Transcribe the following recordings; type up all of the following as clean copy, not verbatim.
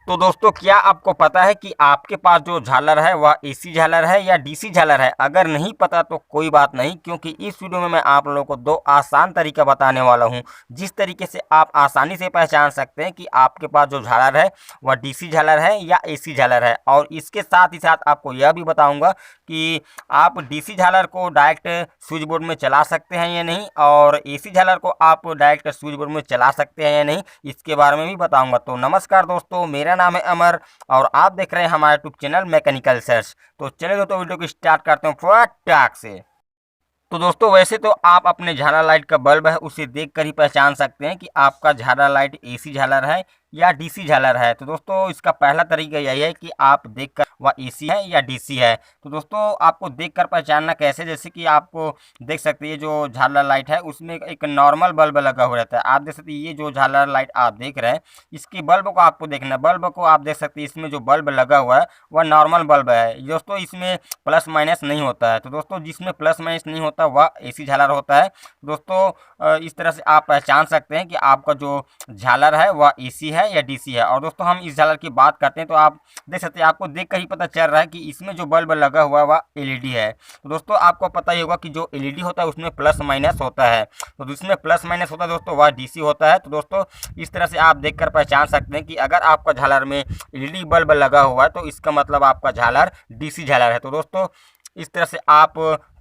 तो दोस्तों क्या आपको पता है कि आपके पास जो झालर है वह एसी झालर है या डीसी झालर है? अगर नहीं पता तो कोई बात नहीं, क्योंकि इस वीडियो में मैं आप लोगों को दो आसान तरीका बताने वाला हूं जिस तरीके से आप आसानी से पहचान सकते हैं कि आपके पास जो झालर है वह डीसी झालर है या एसी झालर है। और इसके साथ ही साथ आपको यह भी बताऊंगा कि आप डीसी झालर को डायरेक्ट स्विच बोर्ड में चला सकते हैं या नहीं, और एसी झालर को आप डायरेक्ट स्विच बोर्ड में चला सकते हैं या नहीं, इसके बारे में भी बताऊंगा। तो नमस्कार दोस्तों, मेरा नाम है अमर और आप देख रहे हैं हमारा यूट्यूब चैनल मैकेनिकल सर्च। तो चलिए दोस्तों वीडियो को स्टार्ट करते हैं फटाक से। तो दोस्तों वैसे तो आप अपने झालर लाइट का बल्ब है उसे देखकर ही पहचान सकते हैं कि आपका झालर लाइट एसी झालर है या डीसी झालर है। तो दोस्तों इसका पहला तरीका यही है कि आप देखकर वह एसी है या डीसी है। तो दोस्तों आपको देखकर पहचानना कैसे, जैसे कि आपको देख सकते हैं जो झालर लाइट है उसमें एक नॉर्मल बल्ब लगा हुआ रहता है। आप देख सकते हैं ये जो झालर लाइट आप देख रहे हैं इसकी बल्ब को आपको देखना है। बल्ब को आप देख सकते हैं इसमें जो बल्ब लगा हुआ है वह नॉर्मल बल्ब है दोस्तों, इसमें प्लस माइनस नहीं होता है। तो दोस्तों जिसमें प्लस माइनस नहीं होता वह एसी झालर होता है। दोस्तों इस तरह से आप पहचान सकते हैं कि आपका जो झालर है वह एसी है या डीसी है। और दोस्तों हम इस झालर की बात करते हैं तो आप देख सकते हैं, आपको देख कर ही पता चल रहा है कि इसमें जो बल्ब लगा हुआ है वह एलईडी है। तो दोस्तों आपको पता ही होगा कि जो एलईडी होता है उसमें प्लस माइनस होता है, तो जिसमें प्लस माइनस होता है दोस्तों वह डीसी होता है। तो दोस्तों इस तरह से आप देखकर पहचान सकते हैं कि अगर आपका झालर में एलईडी बल्ब लगा हुआ है तो इसका मतलब आपका झालर डीसी झालर है। तो दोस्तों इस तरह से आप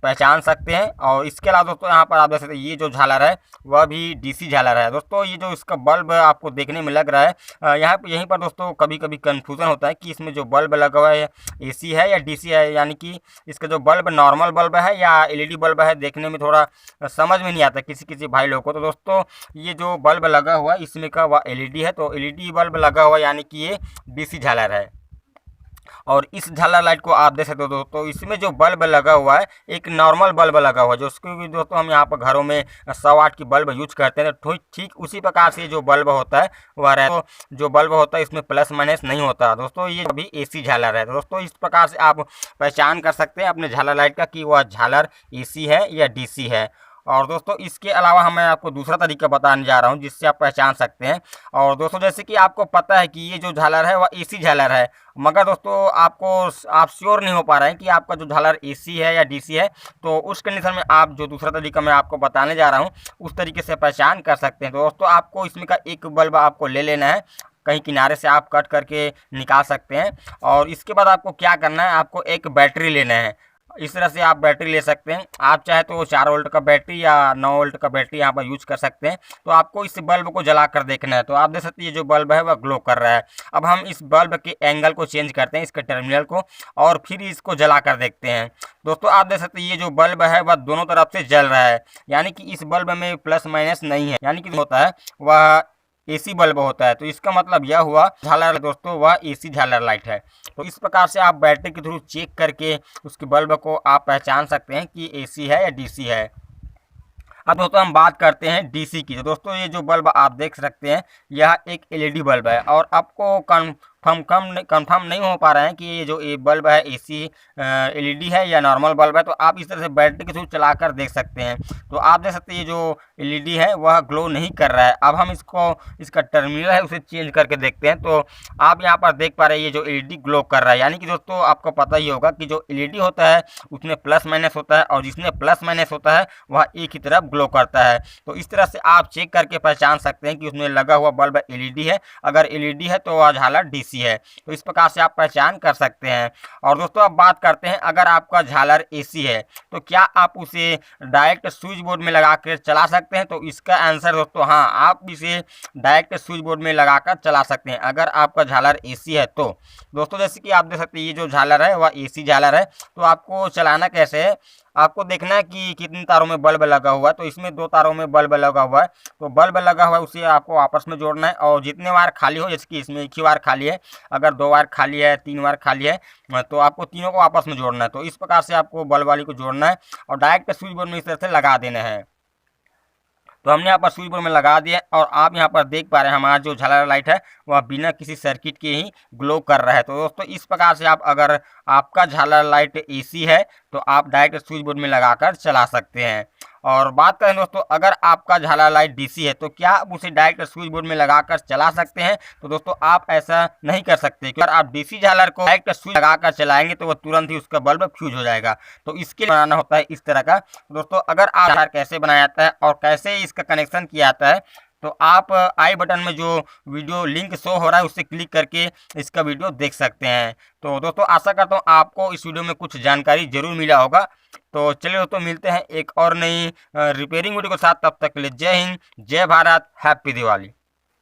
पहचान सकते हैं। और इसके अलावा दोस्तों यहाँ पर आप देख सकते हैं ये जो झालर है वह भी डीसी झालर है। दोस्तों ये जो इसका बल्ब आपको देखने में लग रहा है यहाँ पर यहीं पर दोस्तों कभी कभी कन्फ्यूज़न होता है कि इसमें जो बल्ब लगा हुआ है एसी है या डीसी है, यानी कि इसका जो बल्ब नॉर्मल बल्ब है या एलईडी बल्ब है, देखने में थोड़ा समझ में नहीं आता किसी किसी भाई लोग को। तो दोस्तों ये जो बल्ब लगा हुआ है इसमें का वह एलईडी है, तो एलईडी बल्ब लगा हुआ है यानी कि ये डीसी झालर है। और इस झालर लाइट को आप देख सकते हो दोस्तों, इसमें जो बल्ब लगा हुआ है एक नॉर्मल बल्ब लगा हुआ है, जो उसको भी दोस्तों हम यहाँ पर घरों में 100 वाट की बल्ब यूज करते हैं। तो ठीक उसी प्रकार से जो बल्ब होता है वह रहता है। तो जो बल्ब होता है इसमें प्लस माइनस नहीं होता दोस्तों, ये अभी एसी झालर है। दोस्तों इस प्रकार से आप पहचान कर सकते हैं अपने झालर लाइट का कि वह झालर एसी है या डीसी है। और दोस्तों इसके अलावा मैं आपको दूसरा तरीका बताने जा रहा हूं जिससे आप पहचान सकते हैं। और दोस्तों जैसे कि आपको पता है कि ये जो झालर है वह एसी झालर है, मगर दोस्तों आप श्योर नहीं हो पा रहे हैं कि आपका जो झालर एसी है या डीसी है। तो उस कंडीशन में आप जो दूसरा तरीका मैं आपको बताने जा रहा हूँ उस तरीके से पहचान कर सकते हैं। तो दोस्तों आपको इसमें का एक बल्ब आपको ले लेना है, कहीं किनारे से आप कट करके निकाल सकते हैं। और इसके बाद आपको क्या करना है, आपको एक बैटरी लेना है। इस तरह से आप बैटरी ले सकते हैं, आप चाहे तो 4 वोल्ट का बैटरी या 9 वोल्ट का बैटरी यहाँ पर यूज कर सकते हैं। तो आपको इस बल्ब को जला कर देखना है। तो आप देख सकते हैं ये जो बल्ब है वह ग्लो कर रहा है। अब हम इस बल्ब के एंगल को चेंज करते हैं, इसके टर्मिनल को, और फिर इसको जला कर देखते हैं। दोस्तों आप देख सकते हैं ये जो बल्ब है वह दोनों तरफ से जल रहा है, यानी कि इस बल्ब में प्लस माइनस नहीं है, यानी कि होता है वह एसी बल्ब होता है। तो इसका मतलब यह हुआ झालर दोस्तों वह एसी झालर लाइट है। तो इस प्रकार से आप बैटरी के थ्रू चेक करके उसके बल्ब को आप पहचान सकते हैं कि एसी है या डीसी है। अब दोस्तों हम बात करते हैं डीसी की। तो दोस्तों ये जो बल्ब आप देख सकते हैं यह एक एलईडी बल्ब है, और आपको कंफर्म नहीं हो पा रहा है कि ये जो बल्ब है एसी एलईडी है या नॉर्मल बल्ब है। तो आप इस तरह से बैटरी के थ्रू चलाकर देख सकते हैं। तो आप देख सकते हैं ये जो एलईडी है वह ग्लो नहीं कर रहा है। अब हम इसका टर्मिनल है उसे चेंज करके देखते हैं। तो आप यहाँ पर देख पा रहे हैं ये जो एलईडी ग्लो कर रहा है, यानी कि दोस्तों आपको पता ही होगा कि जो एलईडी होता है उसमें प्लस माइनस होता है, और जिसमें प्लस माइनस होता है वह एक ही तरफ ग्लो करता है। तो इस तरह से आप चेक करके पहचान सकते हैं कि उसमें लगा हुआ बल्ब एलईडी है, अगर एलईडी है तो वह झालर डीसी है। तो इस प्रकार से आप पहचान कर सकते हैं। और दोस्तों अब बात करते हैं, अगर आपका झालर एसी है तो क्या आप उसे डायरेक्ट स्विच बोर्ड में लगा कर चला सकते हैं? तो इसका आंसर दोस्तों हाँ, आप इसे डायरेक्ट स्विच बोर्ड में लगाकर चला सकते हैं अगर आपका झालर एसी है। तो दोस्तों जैसे कि आप देख सकते हैं ये जो झालर है वह एसी झालर है। तो आपको चलाना कैसे है, आपको देखना है कि कितने तारों में बल्ब लगा हुआ है। तो इसमें 2 तारों में बल्ब लगा हुआ है, तो बल्ब लगा हुआ है उसे आपको आपस में जोड़ना है, और जितने वायर खाली हो, जैसे कि इसमें एक ही वायर खाली है, अगर 2 वायर खाली है, 3 वायर खाली है, तो आपको तीनों को आपस में जोड़ना है। तो इस प्रकार से आपको बल्ब वाली को जोड़ना है और डायरेक्ट स्विच बोर्ड में इस तरह से लगा देना है। तो हमने यहाँ पर स्विच बोर्ड में लगा दिया, और आप यहाँ पर देख पा रहे हैं हमारा जो झालर लाइट है वह बिना किसी सर्किट के ही ग्लो कर रहा है। तो दोस्तों इस प्रकार से आप, अगर आपका झालर लाइट एसी है तो आप डायरेक्ट स्विच बोर्ड में लगाकर चला सकते हैं। और बात करें दोस्तों, अगर आपका झालर लाइट डीसी है तो क्या आप उसे डायरेक्ट स्विच बोर्ड में लगाकर चला सकते हैं? तो दोस्तों आप ऐसा नहीं कर सकते, क्योंकि अगर आप डीसी झालर को डायरेक्ट स्विच लगाकर चलाएंगे तो वो तुरंत ही उसका बल्ब फ्यूज हो जाएगा। तो इसके लिए बनाना होता है इस तरह का। दोस्तों अगर आप झालर कैसे बनाया जाता है और कैसे इसका कनेक्शन किया जाता है, तो आप आई बटन में जो वीडियो लिंक शो हो रहा है उससे क्लिक करके इसका वीडियो देख सकते हैं। तो दोस्तों आशा करता हूँ आपको इस वीडियो में कुछ जानकारी जरूर मिला होगा। तो चलिए दोस्तों मिलते हैं एक और नई रिपेयरिंग वीडियो के साथ, तब तक के लिए जय हिंद, जय भारत, हैप्पी दिवाली।